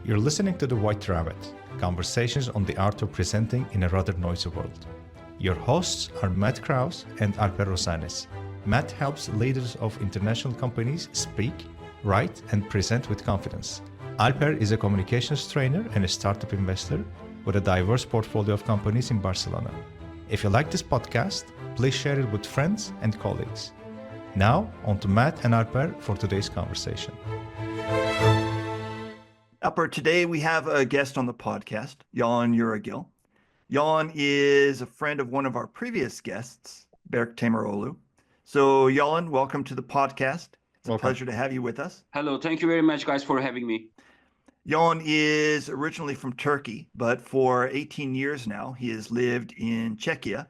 You're listening to The White Rabbit, conversations on the art of presenting in a rather noisy world. Your hosts are Matt Krause and Alper Rosanes. Matt helps leaders of international companies speak, write, and present with confidence. Alper is a communications trainer and a startup investor with a diverse portfolio of companies in Barcelona. If you like this podcast, please share it with friends and colleagues. Now, on to Matt and Alper for today's conversation. Alper, today we have a guest on the podcast, Yalın Yüregil. Yalın is a friend of one of our previous guests, Berk Temiroğlu. So Yalın, welcome to the podcast. It's a pleasure to have you with us. Hello, thank you very much, guys, for having me. Yalın is originally from Turkey, but for 18 years now, he has lived in Czechia.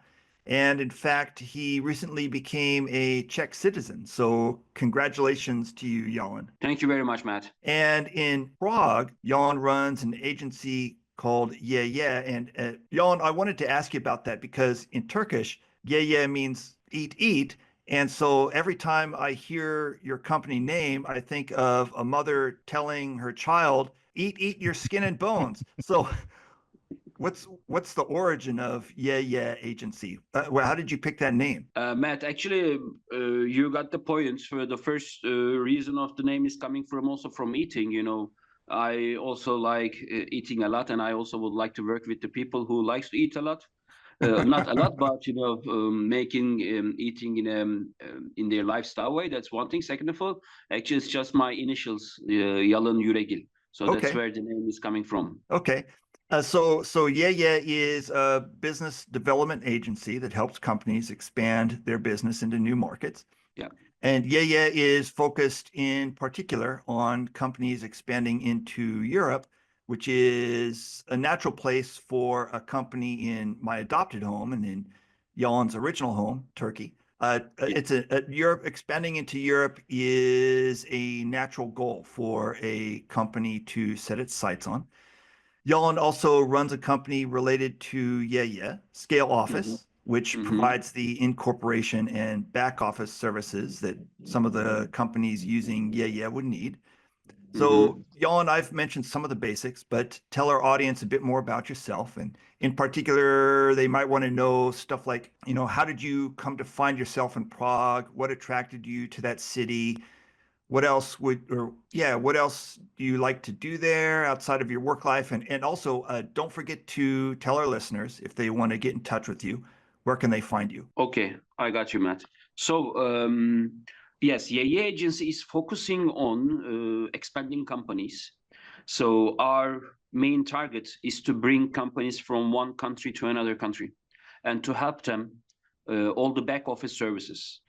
And in fact, he recently became a Czech citizen. So congratulations to you, Yalın. Thank you very much, Matt. And in Prague, Yalın runs an agency called Ye. And Yalın, I wanted to ask you about that because in Turkish, Ye means eat. And so every time I hear your company name, I think of a mother telling her child, eat your skin and bones. So what's the origin of Ye agency? How did you pick that name? Matt, actually, you got the point. For the first reason of the name is coming from also from eating. You know, I also like eating a lot, and I also would like to work with the people who likes to eat a lot. Not a lot, but making eating in their lifestyle way. That's one thing. Second of all, actually, it's just my initials, Yalın Yüregil. So that's where the name is coming from. Okay. So Ye is a business development agency that helps companies expand their business into new markets. Yeah. And Ye is focused in particular on companies expanding into Europe, which is a natural place for a company in my adopted home and in Yalın's original home, Turkey. Europe expanding into Europe is a natural goal for a company to set its sights on. Yalın also runs a company related to Ye, Scale Office, which provides the incorporation and back office services that some of the companies using Ye would need. So, Yalın, I've mentioned some of the basics, but tell our audience a bit more about yourself. And in particular, they might want to know stuff like, how did you come to find yourself in Prague? What attracted you to that city? What else do you like to do there outside of your work life? And also, don't forget to tell our listeners, if they want to get in touch with you, where can they find you? Okay, I got you, Matt. So, yes, Ye agency is focusing on expanding companies. So our main target is to bring companies from one country to another country and to help them all the back office services.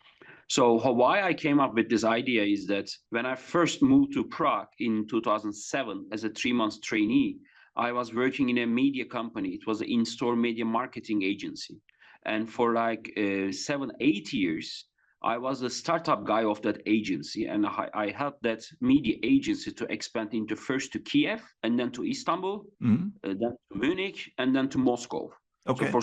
So why I came up with this idea is that when I first moved to Prague in 2007 as a 3-month trainee, I was working in a media company. It was an in-store media marketing agency. And for like 7-8 years, I was the startup guy of that agency. And I helped that media agency to expand into first to Kiev and then to Istanbul, then to Munich, and then to Moscow. Okay. So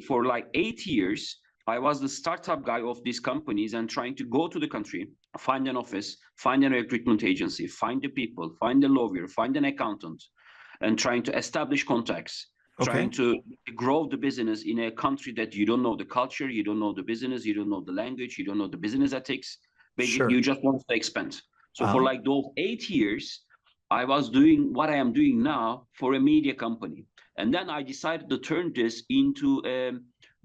for like 8 years, I was the startup guy of these companies and trying to go to the country, find an office, find a recruitment agency, find the people, find a lawyer, find an accountant, and trying to establish contacts, trying to grow the business in a country that you don't know the culture, you don't know the business, you don't know the language, you don't know the business ethics. Basically, you just want to expand. So for like those 8 years, I was doing what I am doing now for a media company. And then I decided to turn this into a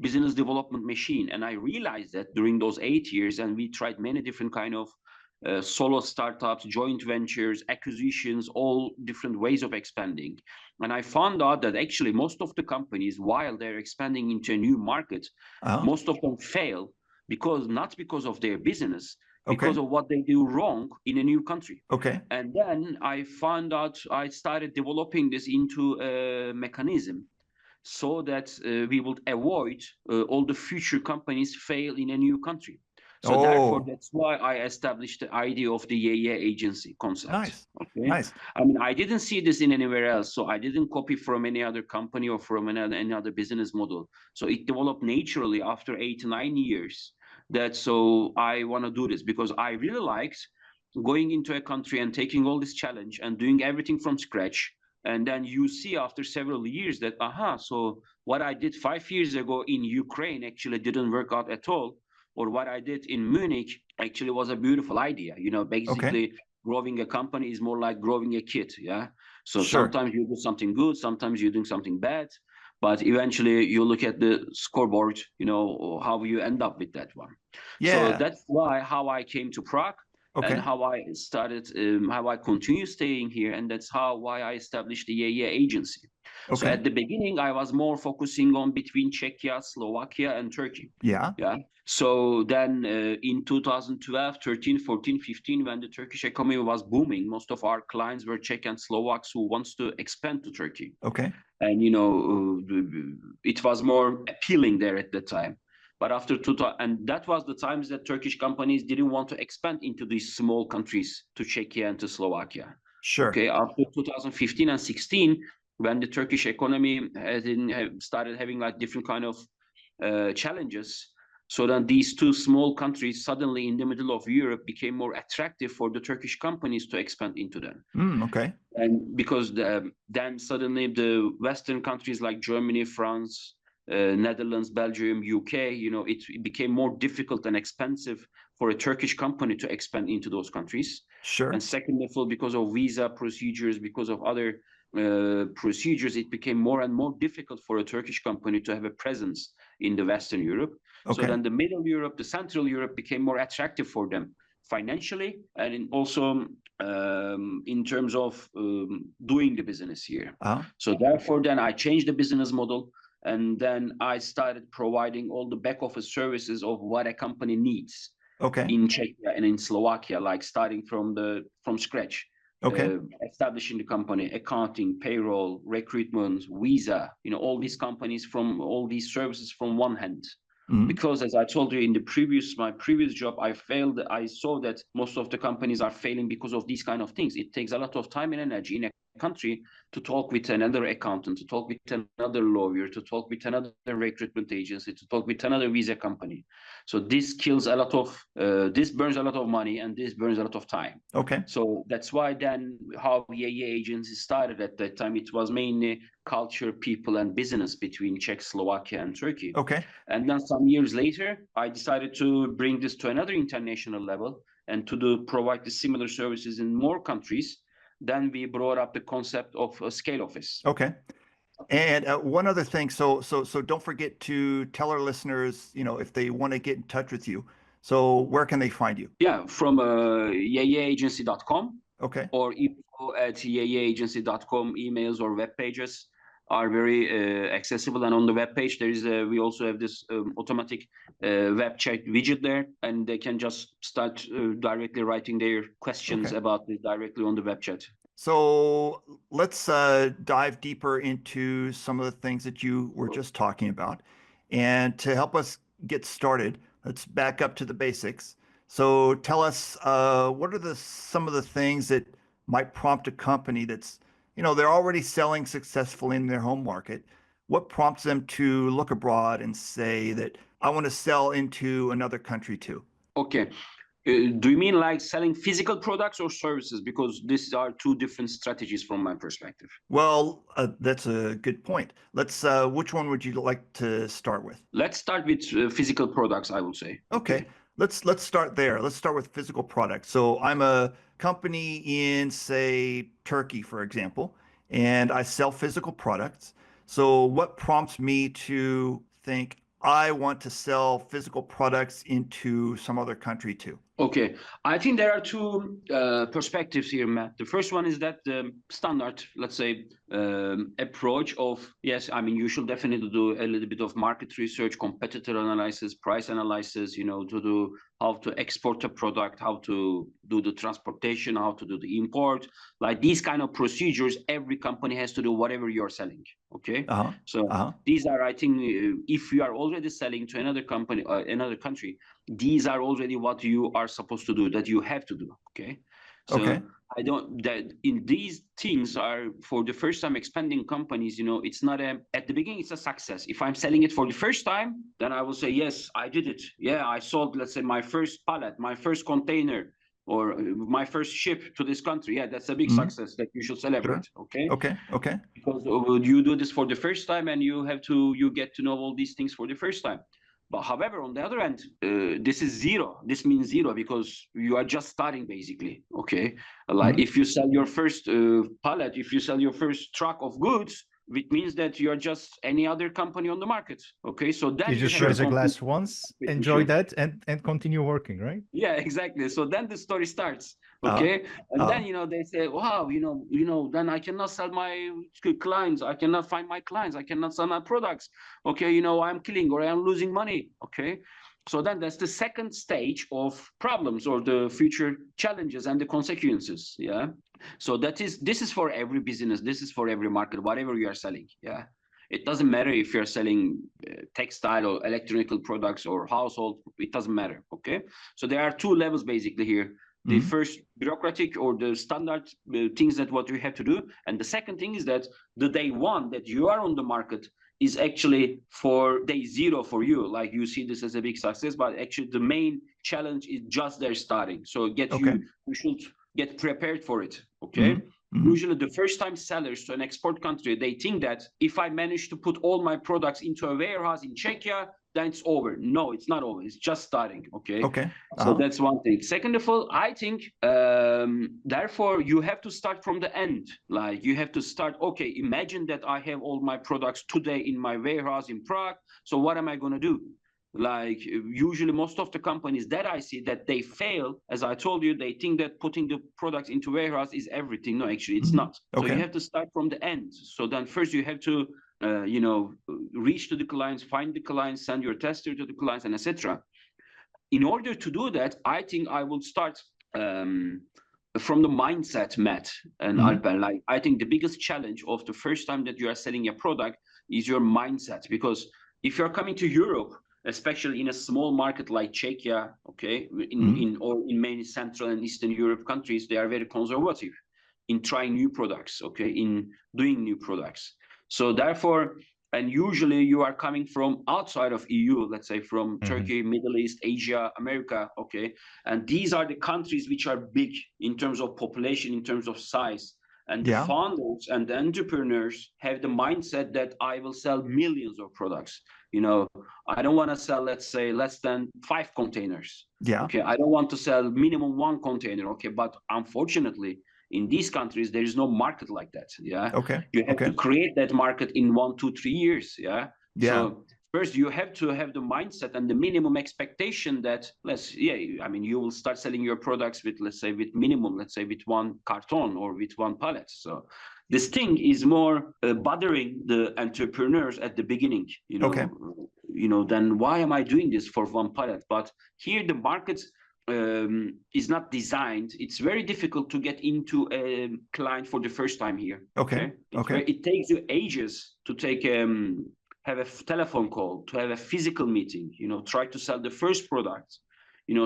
business development machine. And I realized that during those 8 years, and we tried many different kind of solo startups, joint ventures, acquisitions, all different ways of expanding. And I found out that actually most of the companies, while they're expanding into a new market, most of them fail not because of their business, because of what they do wrong in a new country. And then I found out I started developing this into a mechanism so that we would avoid all the future companies fail in a new country. So therefore, that's why I established the idea of the Ye agency concept. Nice. I mean, I didn't see this in anywhere else. So I didn't copy from any other company or from any other business model. So it developed naturally after 8 to 9 years. So I want to do this because I really liked going into a country and taking all this challenge and doing everything from scratch. And then you see after several years that, so what I did 5 years ago in Ukraine actually didn't work out at all. Or what I did in Munich actually was a beautiful idea. Basically growing a company is more like growing a kid. Yeah. So sometimes you do something good, sometimes you're doing something bad, but eventually you look at the scoreboard, how you end up with that one. So that's how I came to Prague. And how I started, how I continue staying here, and that's why I established the YAYA agency. So at the beginning, I was more focusing on between Czechia, Slovakia, and Turkey. Yeah. So then in 2012, 13, 14, 15, when the Turkish economy was booming, most of our clients were Czech and Slovaks who wants to expand to Turkey. And, it was more appealing there at the time. But after 2000, and that was the times that Turkish companies didn't want to expand into these small countries to Czechia and to Slovakia. After 2015 and 16, when the Turkish economy started having like different kind of challenges, so then these two small countries suddenly in the middle of Europe became more attractive for the Turkish companies to expand into them. And because then suddenly the Western countries like Germany, France, Netherlands, Belgium, UK, it became more difficult and expensive for a Turkish company to expand into those countries. And second of all, because of visa procedures, because of other procedures, it became more and more difficult for a Turkish company to have a presence in the Western Europe. So then the Middle Europe, the Central Europe became more attractive for them financially, and also in terms of doing the business here. So therefore, then I changed the business model. And then I started providing all the back office services of what a company needs in Czechia and in Slovakia, like starting from scratch, establishing the company, accounting, payroll, recruitment, visa, all these companies from all these services from one hand. Because as I told you in my previous job, I saw that most of the companies are failing because of these kind of things. It takes a lot of time and energy in a country to talk with another accountant, to talk with another lawyer, to talk with another recruitment agency, to talk with another visa company. So this kills a lot of, this burns a lot of money, and this burns a lot of time. So that's why then how YAYA agency started at that time. It was mainly culture, people, and business between Czech, Slovakia, and Turkey. And then some years later, I decided to bring this to another international level and to provide the similar services in more countries. Then we brought up the concept of a scale office. And one other thing, so don't forget to tell our listeners, if they want to get in touch with you. So where can they find you? Yeah, from yayaagency.com. Or info@yayaagency.com. Emails or web pages are very accessible, and on the web page we also have this automatic web chat widget there, and they can just start directly writing their questions about it directly on the web chat. So let's dive deeper into some of the things that you were just talking about, and to help us get started, let's back up to the basics. So tell us, what are some of the things that might prompt a company that's they're already selling successfully in their home market? What prompts them to look abroad and say that I want to sell into another country too? Do you mean like selling physical products or services? Because these are two different strategies from my perspective. Well, that's a good point. Which one would you like to start with? Let's start with physical products, I would say. Let's start there. Let's start with physical products. So I'm a company in, say, Turkey, for example, and I sell physical products. So what prompts me to think I want to sell physical products into some other country too? I think there are two perspectives here, Matt. The first one is that the standard, let's say, approach of, yes, I mean, you should definitely do a little bit of market research, competitor analysis, price analysis, to do how to export a product, how to do the transportation, how to do the import, like these kind of procedures. Every company has to do whatever you're selling. These are, I think, if you are already selling to another company or another country, these are already what you are supposed to do, that you have to do. I don't, that in these things are for the first time expanding companies, it's not at the beginning, it's a success. If I'm selling it for the first time, then I will say, yes, I did it. Yeah, I sold, let's say, my first pallet, my first container or my first ship to this country. Yeah, that's a big success that you should celebrate. Okay. Okay. Because you do this for the first time, and you get to know all these things for the first time. But however, on the other hand, this is zero. This means zero because you are just starting, basically. Okay, like if you sell your first pallet, if you sell your first truck of goods, it means that you are just any other company on the market. Okay, so then You just have raise a to glass once, enjoy that, and continue working, right? Yeah, exactly. So then the story starts. Okay, and then they say, wow, then I cannot sell my clients, I cannot find my clients, I cannot sell my products. Okay, I'm killing or I'm losing money. Okay, so then that's the second stage of problems or the future challenges and the consequences. Yeah, so this is for every business, this is for every market, whatever you are selling. Yeah, it doesn't matter if you're selling textile or electronical products or household, it doesn't matter. Okay, so there are two levels basically here. The first, bureaucratic or the standard things that what you have to do, and the second thing is that the day one that you are on the market is actually for day zero for you. Like you see this as a big success, but actually the main challenge is just there starting. So you should get prepared for it. Okay. Usually the first time sellers to an export country, they think that if I manage to put all my products into a warehouse in Czechia, then it's over. No, it's not over. It's just starting. Okay. So that's one thing. Second of all, I think, therefore, you have to start from the end. Like you have to start, okay, imagine that I have all my products today in my warehouse in Prague. So what am I going to do? Like usually most of the companies that I see that they fail, as I told you, they think that putting the products into warehouse is everything. No, actually it's not. So you have to start from the end. So then first you have to, reach to the clients, find the clients, send your tester to the clients, and etc. In order to do that, I think I will start from the mindset, Matt and Alper. Like I think the biggest challenge of the first time that you are selling a product is your mindset, because if you're coming to Europe, especially in a small market like Czechia, okay, in many Central and Eastern Europe countries, they are very conservative in trying new products, okay, in doing new products. So therefore, and usually you are coming from outside of EU, let's say from Turkey, Middle East, Asia, America, okay, and these are the countries which are big in terms of population, in terms of size. And the founders and the entrepreneurs have the mindset that I will sell millions of products. I don't want to sell, let's say, less than 5 containers. Okay, I don't want to sell minimum 1 container. Okay, but unfortunately, in these countries, there is no market like that. Yeah. You have to create that market in 1, 2, 3 years. Yeah. So first, you have to have the mindset and the minimum expectation that you will start selling your products with, let's say, with minimum, let's say, with 1 carton or with 1 pallet. So this thing is more bothering the entrepreneurs at the beginning. Then why am I doing this for 1 pallet? But here the market is not designed. It's very difficult to get into a client for the first time here. It takes you ages to have a telephone call, to have a physical meeting, try to sell the first product,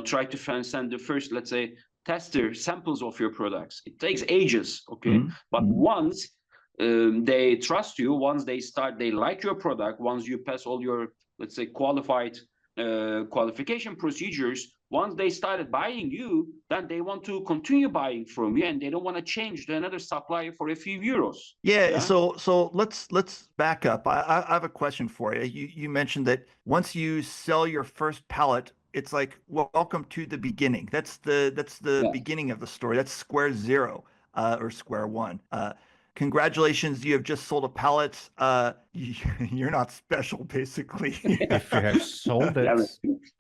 try to send the first, let's say, tester samples of your products. It takes ages, but once they trust you, once they like your product, once you pass all your, let's say, qualification procedures, once they started buying you, then they want to continue buying from you, and they don't want to change to another supplier for a few euros. So let's back up. I have a question for you. You mentioned that once you sell your first pallet, it's like, welcome to the beginning. That's the beginning of the story. That's square zero, or square one. Congratulations, you have just sold a pallet. You're not special, basically. If you have sold it,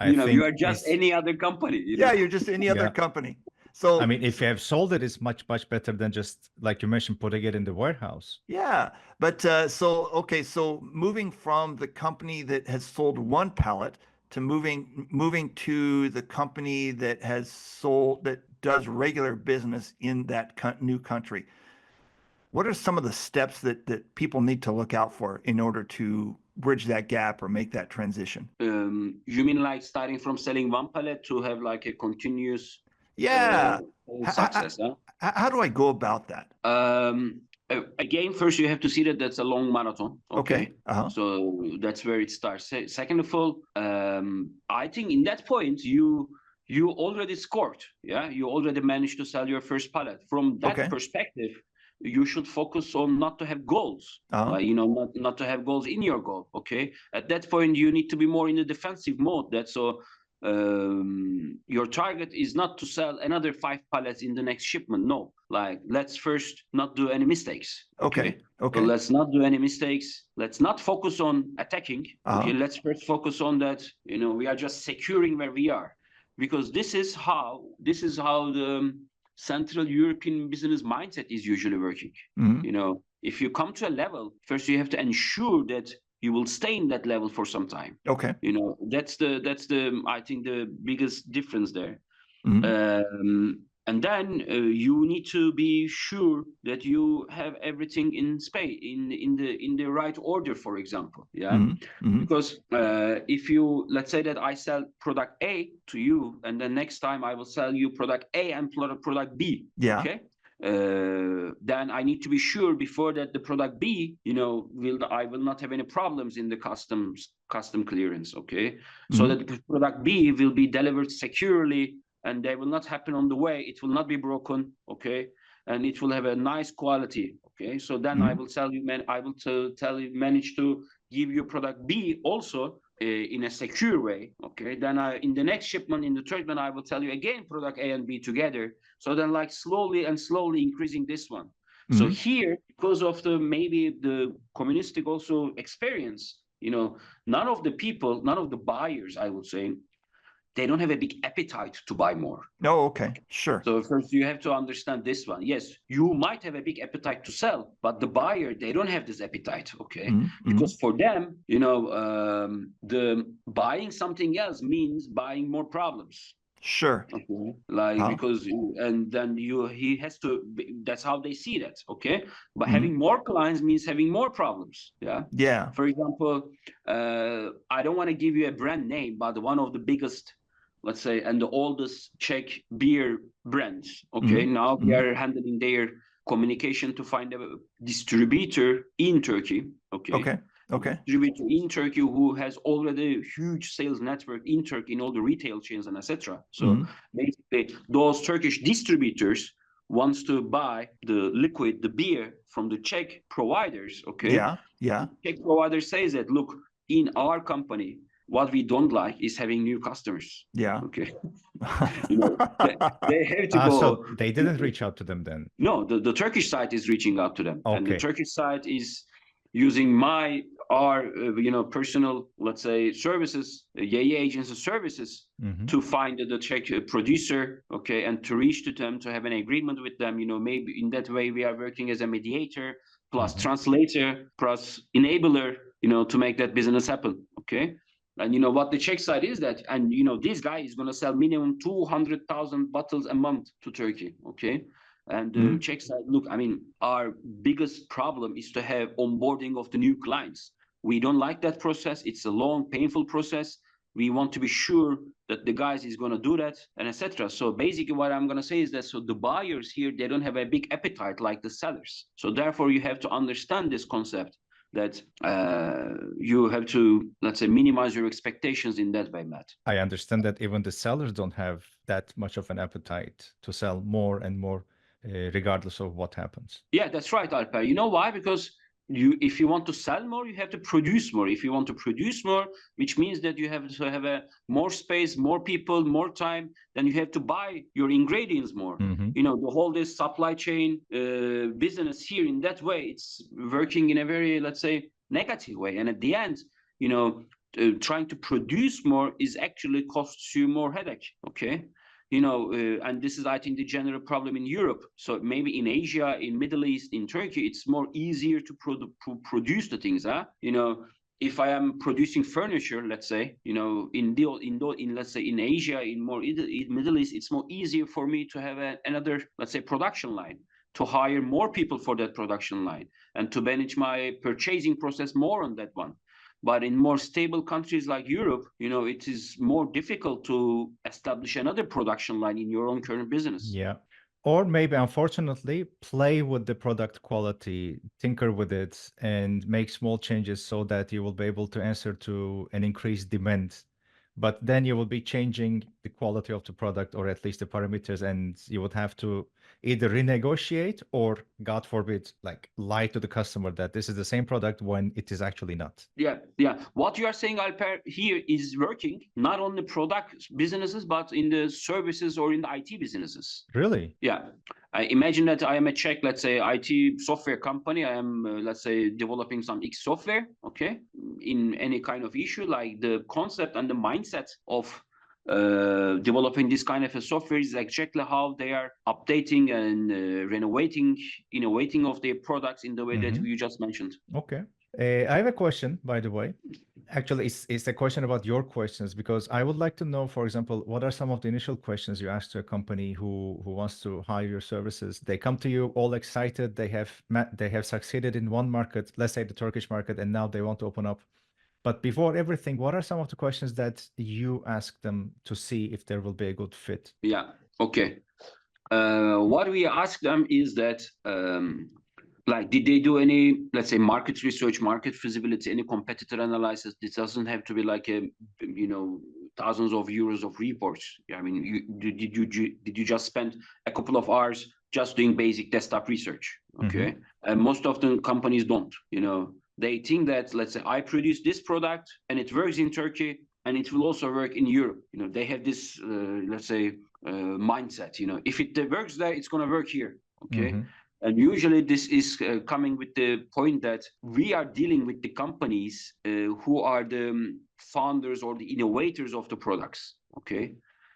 you are just any other company. You're just any other company. So I mean, if you have sold it, it's much better than just, like you mentioned, putting it in the warehouse. But so moving from the company that has sold 1 pallet to moving to the company that does regular business in that new country. What are some of the steps that people need to look out for in order to bridge that gap or make that transition? You mean like starting from selling 1 pallet to have like a continuous success? How do I go about that? Again, first you have to see that that's a long marathon. So that's where it starts. Second of all, I think in that point you you already scored. Yeah, you already managed to sell your first pallet. From that Okay. perspective, you should focus on not to have goals. Uh-huh. Not to have goals in your goal. Okay, at that point you need to be more in the defensive mode. That's so. Your target is not to sell another 5 pallets in the next shipment. No, like let's first not do any mistakes. Okay. So Okay. let's not do any mistakes. Let's not focus on attacking. Okay, Uh-huh. let's first focus on that. We are just securing where we are, because this is how the Central European business mindset is usually working. Mhm. If you come to a level, first you have to ensure that you will stay in that level for some time. Okay. That's the I think the biggest difference there. Mhm. And then you need to be sure that you have everything in space in the right order, for example. Yeah. Mhm. Mhm. Because if you, let's say that I sell product A to you, and then next time I will sell you product A and product B. Yeah. Okay. Then I need to be sure before that the product B, I will not have any problems in the custom clearance. Okay. So that the product B will be delivered securely, and they will not happen on the way. It will not be broken. Okay. And it will have a nice quality. Okay. So then I will tell you, manage to give you product B also in a secure way. Okay. Then in the next shipment, in the third one, I will tell you again product A and B together. So then like slowly increasing this one. So here, because of maybe the communistic also experience, none of the buyers, I would say, they don't have a big appetite to buy more. Oh, okay. Sure. So first you have to understand this one. Yes, you might have a big appetite to sell, but the buyer, they don't have this appetite. Okay. Because for them, the buying something else means buying more problems. Sure. Okay. Like because and then he has to, that's how they see that. Okay. But having more clients means having more problems. Yeah. Yeah. For example, I don't want to give you a brand name, but one of the biggest, let's say, and the oldest Czech beer brands. Okay. Now we are handling their communication to find a distributor in Turkey. Okay. Okay. Okay. Distributor in Turkey who has already a huge sales network in Turkey in all the retail chains and etc. So basically, those Turkish distributors wants to buy the beer from the Czech providers. Okay. Yeah. Yeah. Czech provider says that, look, in our company, what we don't like is having new customers. Yeah. Okay. They have to go. So they didn't reach out to them then. No, the Turkish side is reaching out to them, and the Okay. Turkish side is using our personal, let's say, services, YE agency services, to find the Czech producer, okay, and to reach to them, to have an agreement with them. Maybe in that way we are working as a mediator plus translator plus enabler, to make that business happen. Okay. And what the Czech side is that, and this guy is going to sell minimum 200,000 bottles a month to Turkey. Okay. And the Czech side, look, I mean, our biggest problem is to have onboarding of the new clients. We don't like that process. It's a long, painful process. We want to be sure that the guys is going to do that, and etc. So basically what I'm going to say is that, so the buyers here, they don't have a big appetite like the sellers. So therefore you have to understand this concept, that you have to, let's say, minimize your expectations in that way, Matt. I understand that even the sellers don't have that much of an appetite to sell more and more, regardless of what happens. Yeah, that's right, Alper. You know why? Because if you want to sell more, you have to produce more. If you want to produce more, which means that you have to have more space, more people, more time, then you have to buy your ingredients more. The whole this supply chain business here, in that way, it's working in a very, let's say, negative way. And at the end, trying to produce more is actually costs you more headache. Okay. And this is, I think, the general problem in Europe. So maybe in Asia, in Middle East, in Turkey, it's more easier to produce the things. If I am producing furniture, let's say, let's say in Asia, in Middle East, it's more easier for me to have another, let's say, production line, to hire more people for that production line, and to manage my purchasing process more on that one. But in more stable countries like Europe, it is more difficult to establish another production line in your own current business. Yeah. Or maybe, unfortunately, play with the product quality, tinker with it, and make small changes so that you will be able to answer to an increased demand. But then you will be changing the quality of the product or at least the parameters, and you would have to either renegotiate or, God forbid, like lie to the customer that this is the same product when it is actually not. Yeah. What you are saying, Alper, here is working not on the product businesses, but in the services or in the IT businesses. Really? Yeah. I imagine that I am a Czech, let's say, IT software company. I am, let's say, developing some X software, okay? In any kind of issue, like the concept and the mindset of developing this kind of a software is exactly how they are updating and renovating, innovating of their products in the way that you just mentioned. Okay. I have a question, by the way. Actually, it's a question about your questions, because I would like to know, for example, what are some of the initial questions you ask to a company who wants to hire your services? They come to you all excited. They have succeeded in one market, let's say the Turkish market, and now they want to open up. But before everything, what are some of the questions that you ask them to see if there will be a good fit? Yeah. Okay. What we ask them is that, like, did they do any, let's say, market research, market feasibility, any competitor analysis? This doesn't have to be like a, thousands of euros of reports. I mean, did you just spend a couple of hours just doing basic desktop research? Okay. And most of the companies don't. They think that, let's say, I produce this product and it works in Turkey and it will also work in Europe. They have this, let's say, mindset. If it works there, it's going to work here. Okay. And usually this is coming with the point that we are dealing with the companies who are the founders or the innovators of the products. Okay.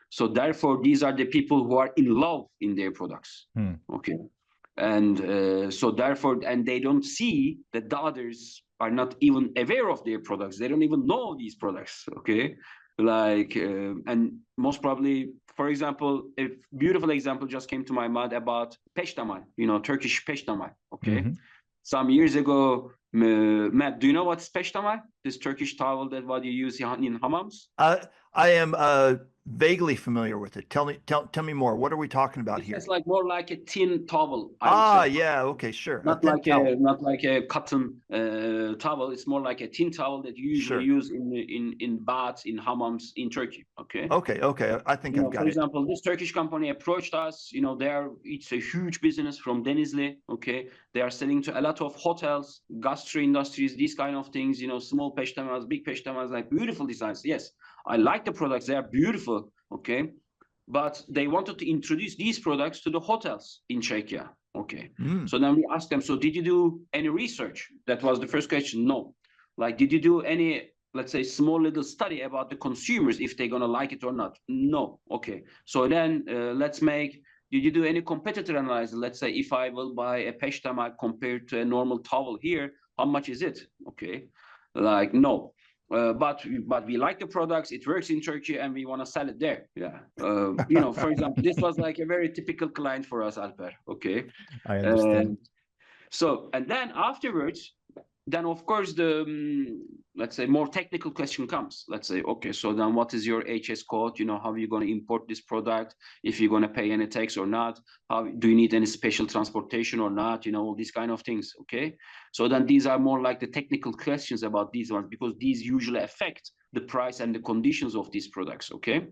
So therefore, these are the people who are in love in their products. Okay. And so therefore, and they don't see that the others are not even aware of their products. They don't even know these products. Okay. Like, and most probably, for example, a beautiful example just came to my mind about peştemal, Turkish peştemal. Okay. Some years ago, Matt, do you know what's peştemal? This Turkish towel that what you use in hammams? I am vaguely familiar with it. Tell me more. What are we talking about here? It's like more like a tin towel. I would say. Yeah. Okay, sure. Not like a cotton towel. It's more like a tin towel that you usually use in baths, in hammams in Turkey. Okay. Okay. I think I've got it. For example, this Turkish company approached us. It's a huge business from Denizli. Okay. They are selling to a lot of hotels, gastro industries, these kind of things. Small peştemals, big peştemals, like beautiful designs. Yes, I like the products. They are beautiful. Okay. But they wanted to introduce these products to the hotels in Czechia. Okay. So then we asked them, so did you do any research? That was the first question. No. Like, did you do any, let's say, small little study about the consumers, if they're going to like it or not? No. Okay. So then did you do any competitor analysis? Let's say if I will buy a peştemal compared to a normal towel here, how much is it? Okay. Like, no. But we like the products, it works in Turkey, and we want to sell it there. Yeah. For example, this was like a very typical client for us, Alper. Okay. I understand. And then afterwards, then of course the let's say more technical question comes. Let's say, okay, so then what is your HS code? How are you going to import this product? If you're going to pay any tax or not? How do you need any special transportation or not? All these kind of things. Okay. So then these are more like the technical questions about these ones, because these usually affect the price and the conditions of these products. Okay.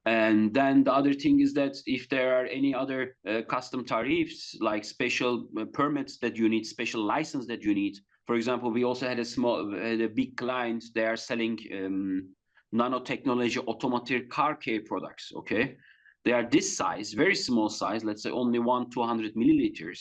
And then the other thing is that if there are any other custom tariffs, like special permits that you need, special license that you need. For example, we also had a big client. They are selling nanotechnology automotive car care products. Okay, they are this size, very small size. Let's say only 200 milliliters.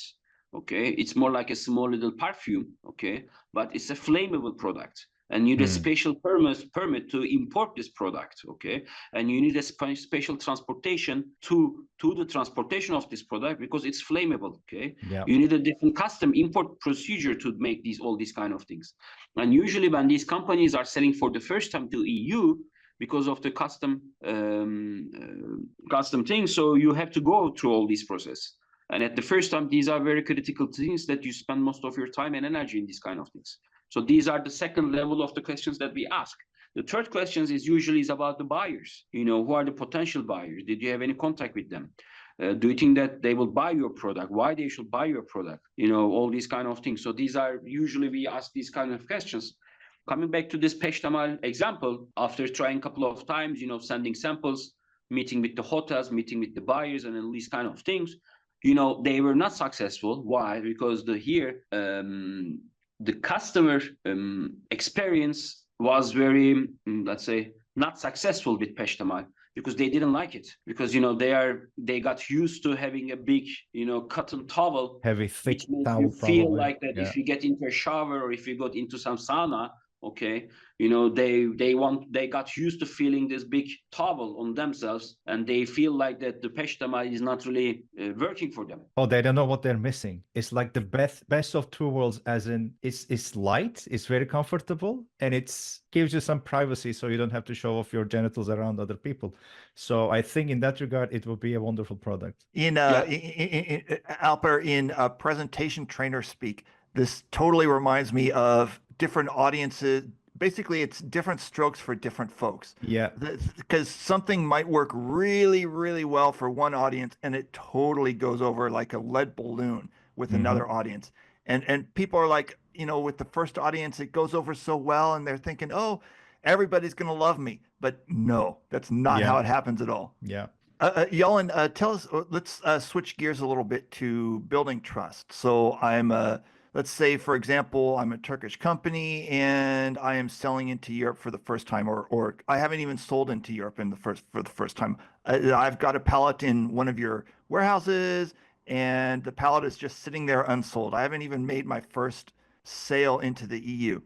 Okay, it's more like a small little perfume. Okay, but it's a flammable product. And you need a special permit to import this product, okay? And you need a special transportation to the transportation of this product, because it's flammable, okay? Yeah. You need a different custom import procedure to make all these kind of things. And usually when these companies are selling for the first time to EU, because of the custom thing, so you have to go through all these process. And at the first time, these are very critical things that you spend most of your time and energy in these kind of things. So these are the second level of the questions that we ask. The third questions is usually about the buyers. Who are the potential buyers? Did you have any contact with them? Do you think that they will buy your product? Why they should buy your product? All these kind of things. So these are usually we ask these kind of questions. Coming back to this peştemal example, after trying a couple of times, sending samples, meeting with the hotels, meeting with the buyers, and all these kind of things. You know, they were not successful. Why? Because the customer experience was very, let's say, not successful with Peştemal, because they didn't like it, because, you know, they got used to having a big, you know, cotton towel, Heavy, thick which makes towel, you feel probably. like that Yeah. if you get into a shower or if you got into some sauna, okay, you know, they got used to feeling this big towel on themselves, and they feel like that the Peştemal is not really working for them. Oh, they don't know what they're missing. It's like the best of two worlds, as in it's light, it's very comfortable, and it's gives you some privacy, so you don't have to show off your genitals around other people. So I think in that regard, it will be a wonderful product. Alper, in presentation trainer speak, this totally reminds me of different audiences. Basically, it's different strokes for different folks. Yeah. Because something might work really, really well for one audience, and it totally goes over like a lead balloon with another audience. And people are like, you know, with the first audience, it goes over so well, and they're thinking, oh, everybody's going to love me. But no, that's not how it happens at all. Yeah. Yalın, tell us, let's switch gears a little bit to building trust. So let's say, for example, I'm a Turkish company and I am selling into Europe for the first time, or I haven't even sold into Europe for the first time. I've got a pallet in one of your warehouses, and the pallet is just sitting there unsold. I haven't even made my first sale into the EU.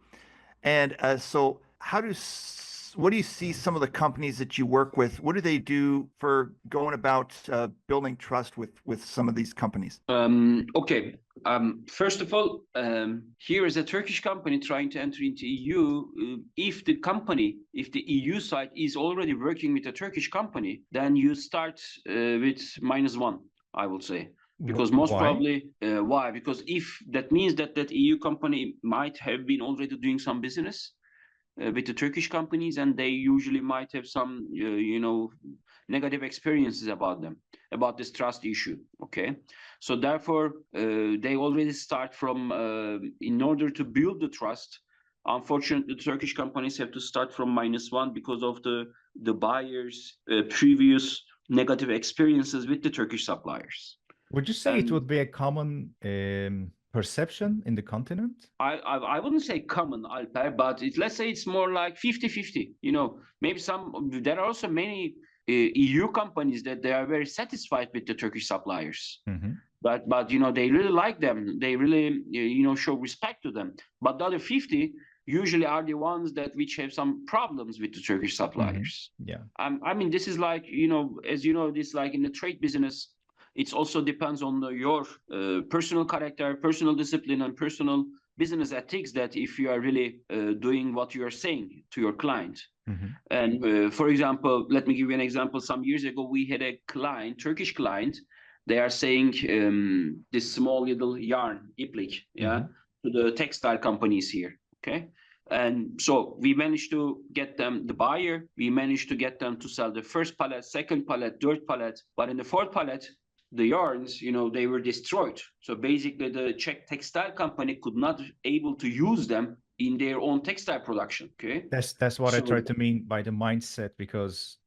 And so what do you see some of the companies that you work with? What do they do for going about building trust with some of these companies? Okay. First of all, here is a Turkish company trying to enter into EU. If the EU side is already working with a Turkish company, then you start with -1, I would say. Because most probably, why? Because if that means that EU company might have been already doing some business with the Turkish companies, and they usually might have some, you know, negative experiences about this trust issue. Okay, so therefore, they already start from, in order to build the trust, unfortunately, the Turkish companies have to start from -1 because of the buyers' previous negative experiences with the Turkish suppliers. Would you say it would be a common perception in the continent? I wouldn't say common, Alper, but let's say it's more like 50-50. You know, maybe there are also many EU companies that they are very satisfied with the Turkish suppliers. But you know, they really like them. They really, you know, show respect to them. But the other 50 usually are the ones which have some problems with the Turkish suppliers. Yeah. I mean, this is like, you know, as you know, this like in the trade business, it also depends on your personal character, personal discipline, and personal business ethics, that if you are really doing what you are saying to your client. And for example, let me give you an example. Some years ago, we had a client, Turkish client. They are saying this small little yarn, iplik, to the textile companies here. Okay. And so we managed to get them the buyer. We managed to get them to sell the first pallet, second pallet, third pallet. But in the fourth pallet, the yarns, you know, they were destroyed. So basically, the Czech textile company could not able to use them in their own textile production. Okay, that's what I try to mean by the mindset, because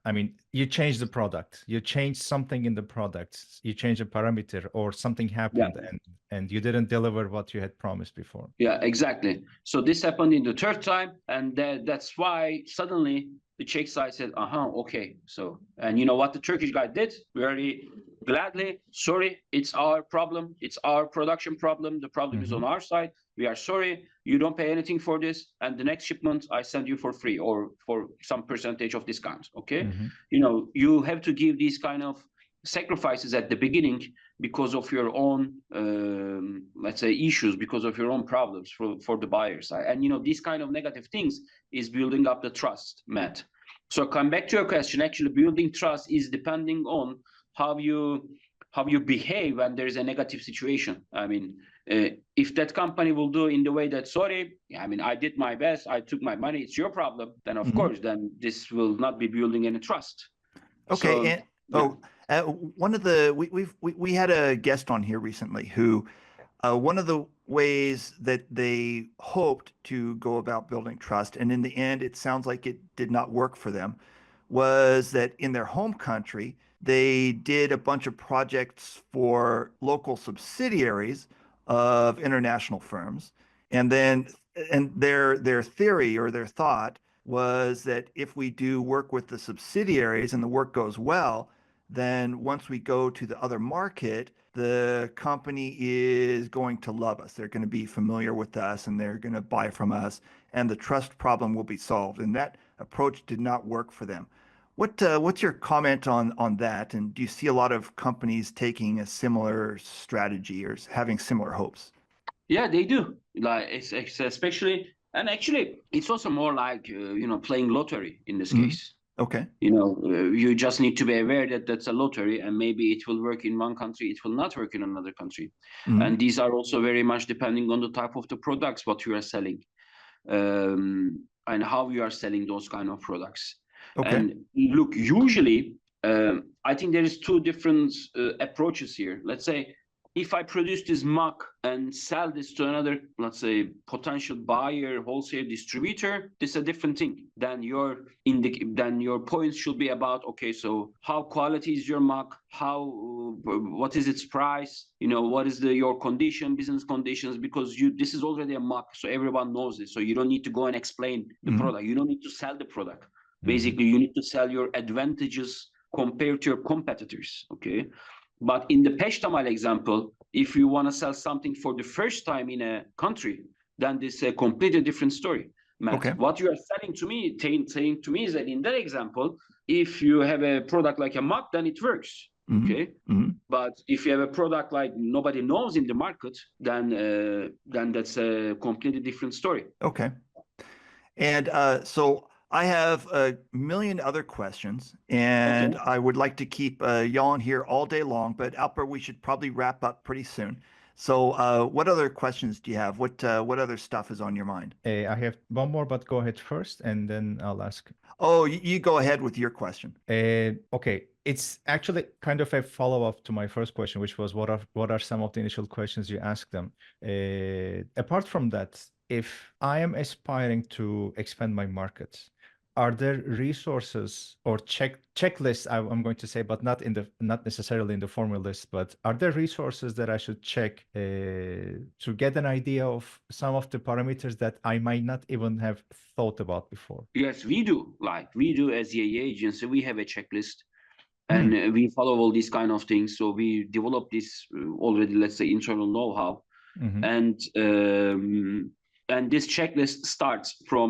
I mean, you change the product, you change something in the product, you change a parameter, or something happened, and you didn't deliver what you had promised before. Yeah, exactly. So this happened in the third time, and that's why suddenly the Czech side said, okay. So, and you know what the Turkish guy did? Very gladly, sorry, it's our problem. It's our production problem. The problem is on our side. We are sorry. You don't pay anything for this. And the next shipment, I send you for free or for some percentage of discount. Okay. You know, you have to give these kind of sacrifices at the beginning because of your own, let's say, issues, because of your own problems for the buyers. And, you know, these kind of negative things is building up the trust, Matt. So come back to your question, actually building trust is depending on how you behave when there's a negative situation. I mean, if that company will do in the way that, sorry, I mean, I did my best, I took my money, it's your problem, then of course, then this will not be building any trust. Okay. So, one of we had a guest on here recently who one of the ways that they hoped to go about building trust, and in the end, it sounds like it did not work for them, was that in their home country, they did a bunch of projects for local subsidiaries of international firms. And then, and their theory or their thought was that if we do work with the subsidiaries and the work goes well, then once we go to the other market, the company is going to love us. They're going to be familiar with us and they're going to buy from us, and the trust problem will be solved. And that approach did not work for them. What's your comment on that? And do you see a lot of companies taking a similar strategy or having similar hopes? Yeah, they do. Like it's especially, and actually, it's also more like playing lottery in this Mhm. case. Okay. You just need to be aware that that's a lottery, and maybe it will work in one country, it will not work in another country. Mhm. And these are also very much depending on the type of the products what you are selling, and how you are selling those kind of products. Okay. And look, usually, I think there is two different approaches here. Let's say if I produce this mug and sell this to another, let's say, potential buyer, wholesale distributor, this is a different thing. Then your points should be about, okay, so how quality is your mug? What is its price? What is your business conditions? Because this is already a mug, so everyone knows it. So you don't need to go and explain the Mhm. product. You don't need to sell the product. Basically, you need to sell your advantages compared to your competitors. Okay. But in the Peshtamal example, if you want to sell something for the first time in a country, then this is a completely different story, Matt. Okay. What you are saying to me is that in that example, if you have a product like a mug, then it works. Mhm. Okay. Mhm. But if you have a product like nobody knows in the market, then that's a completely different story. Okay. And so I have a million other questions, and Okay. I would like to keep Yalın here all day long, but Alper, we should probably wrap up pretty soon. So what other questions do you have? What other stuff is on your mind? I have one more, but go ahead first, and then I'll ask. Oh, you go ahead with your question. Okay, it's actually kind of a follow-up to my first question, which was what are some of the initial questions you asked them? Apart from that, if I am aspiring to expand my markets, are there resources or checklists, I'm going to say, but not necessarily in the formal list, but are there resources that I should check to get an idea of some of the parameters that I might not even have thought about before? Yes, we do. Like we do as the agency, we have a checklist. Hmm. And we follow all these kind of things. So we develop this already, let's say, internal know-how, Mhm. and this checklist starts from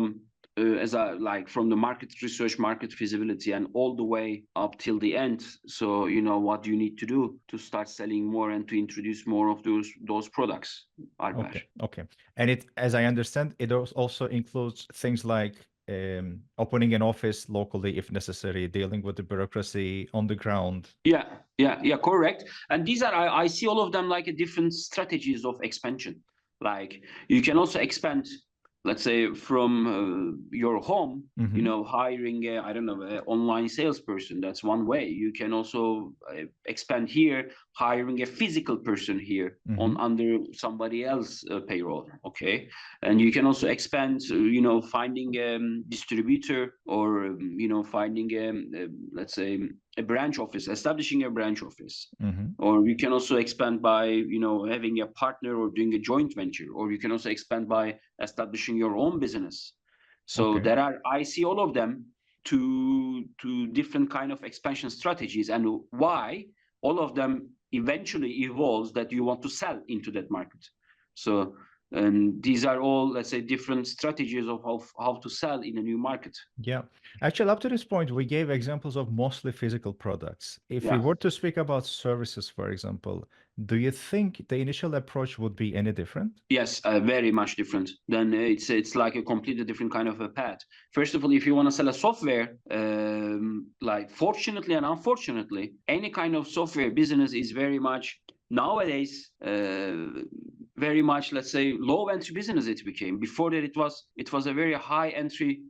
from the market research, market feasibility, and all the way up till the end. So what you need to do to start selling more and to introduce more of those products. Alper. Okay. And it, as I understand, it also includes things like opening an office locally if necessary, dealing with the bureaucracy on the ground. Yeah, correct. And these are, I see all of them like a different strategies of expansion. Like you can also expand, let's say, from your home, Mhm. hiring I don't know, an online salesperson. That's one way. You can also expand here, hiring a physical person here on Mhm. under somebody else payroll. Okay. And you can also expand, finding a distributor, or finding let's say a branch office, establishing a branch office. Mhm. Or you can also expand by having a partner or doing a joint venture, or you can also expand by establishing your own business. So Okay. I see all of them to different kind of expansion strategies, and why all of them eventually evolves that you want to sell into that market. So, and these are all, let's say, different strategies of how to sell in a new market. Yeah. Actually, up to this point, we gave examples of mostly physical products. If we Yeah. were to speak about services, for example, do you think the initial approach would be any different? Yes, very much different. Then it's like a completely different kind of a path. First of all, if you want to sell a software, like fortunately and unfortunately, any kind of software business is very much nowadays very much, let's say, low entry business it became. Before that, it was a very high entry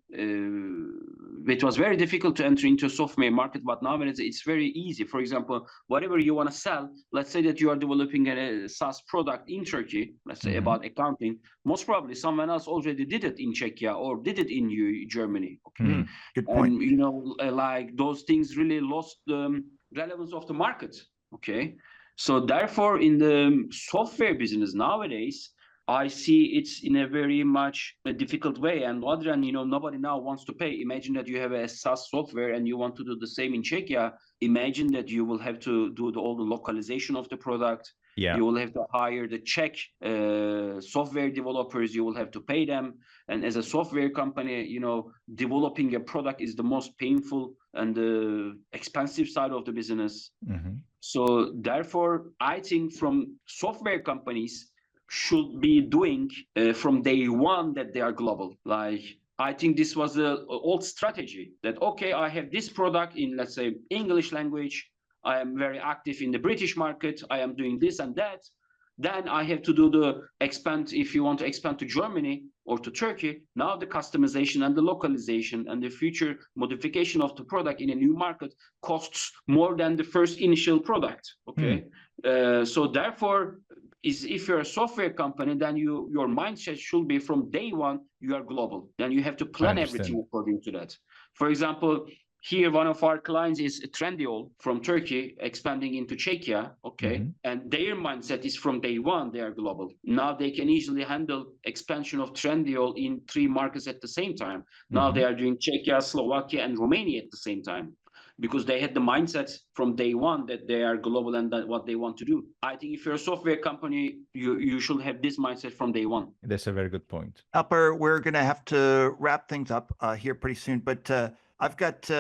it was very difficult to enter into a software market, but nowadays it's very easy. For example, whatever you want to sell, let's say that you are developing a SaaS product in Turkey, let's say about accounting, most probably someone else already did it in Czechia or did it in Germany. Okay, good point. and you know, like those things really lost the relevance of the market. Okay, so therefore, in the software business nowadays, I see it's in a very much a difficult way. And other than, you know, nobody now wants to pay. Imagine that you have a SaaS software and you want to do the same in Czechia. Imagine that you will have to do all the localization of the product. Yeah. You will have to hire the Czech software developers. You will have to pay them. And as a software company, you know, developing a product is the most painful and the expensive side of the business. So therefore, I think from software companies should be doing from day one that they are global. Like, I think this was the old strategy that, okay, I have this product in, let's say, English language. I am very active in the British market. I am doing this and that. Then I have to do the expand. If you want to expand to Germany or to Turkey, now the customization and the localization and the future modification of the product in a new market costs more than the first initial product. Okay. So therefore, if you're a software company, then your mindset should be from day one, you are global. Then you have to plan everything according to that. For example, here, one of our clients is Trendyol from Turkey, expanding into Czechia, okay? And their mindset is from day one, they are global. Now they can easily handle expansion of Trendyol in 3 markets at the same time. Now they are doing Czechia, Slovakia, and Romania at the same time, because they had the mindset from day one that they are global and that what they want to do. I think if you're a software company, you should have this mindset from day one. That's a very good point. Alper, we're going to have to wrap things up here pretty soon, but I've got,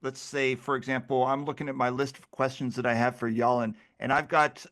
let's say, for example, I'm looking at my list of questions that I have for Yalın, and I've got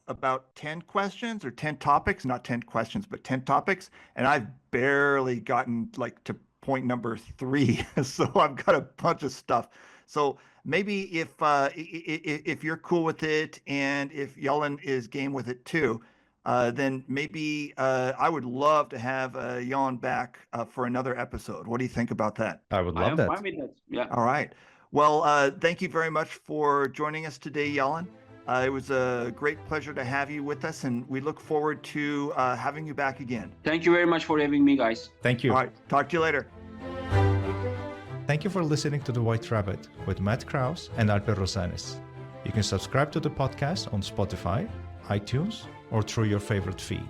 about 10 questions or 10 topics, not 10 questions, but 10 topics, and I've barely gotten like to point number 3. So I've got a bunch of stuff. So maybe if you're cool with it and if Yalın is game with it too, then maybe I would love to have Yalın back for another episode. What do you think about that? I would love that. I mean that. Yeah. All right. Well, thank you very much for joining us today, Yalın. It was a great pleasure to have you with us, and we look forward to having you back again. Thank you very much for having me, guys. Thank you. All right. Talk to you later. Thank you for listening to The White Rabbit with Matt Krause and Alper Rosanes. You can subscribe to the podcast on Spotify, iTunes, or through your favorite feed.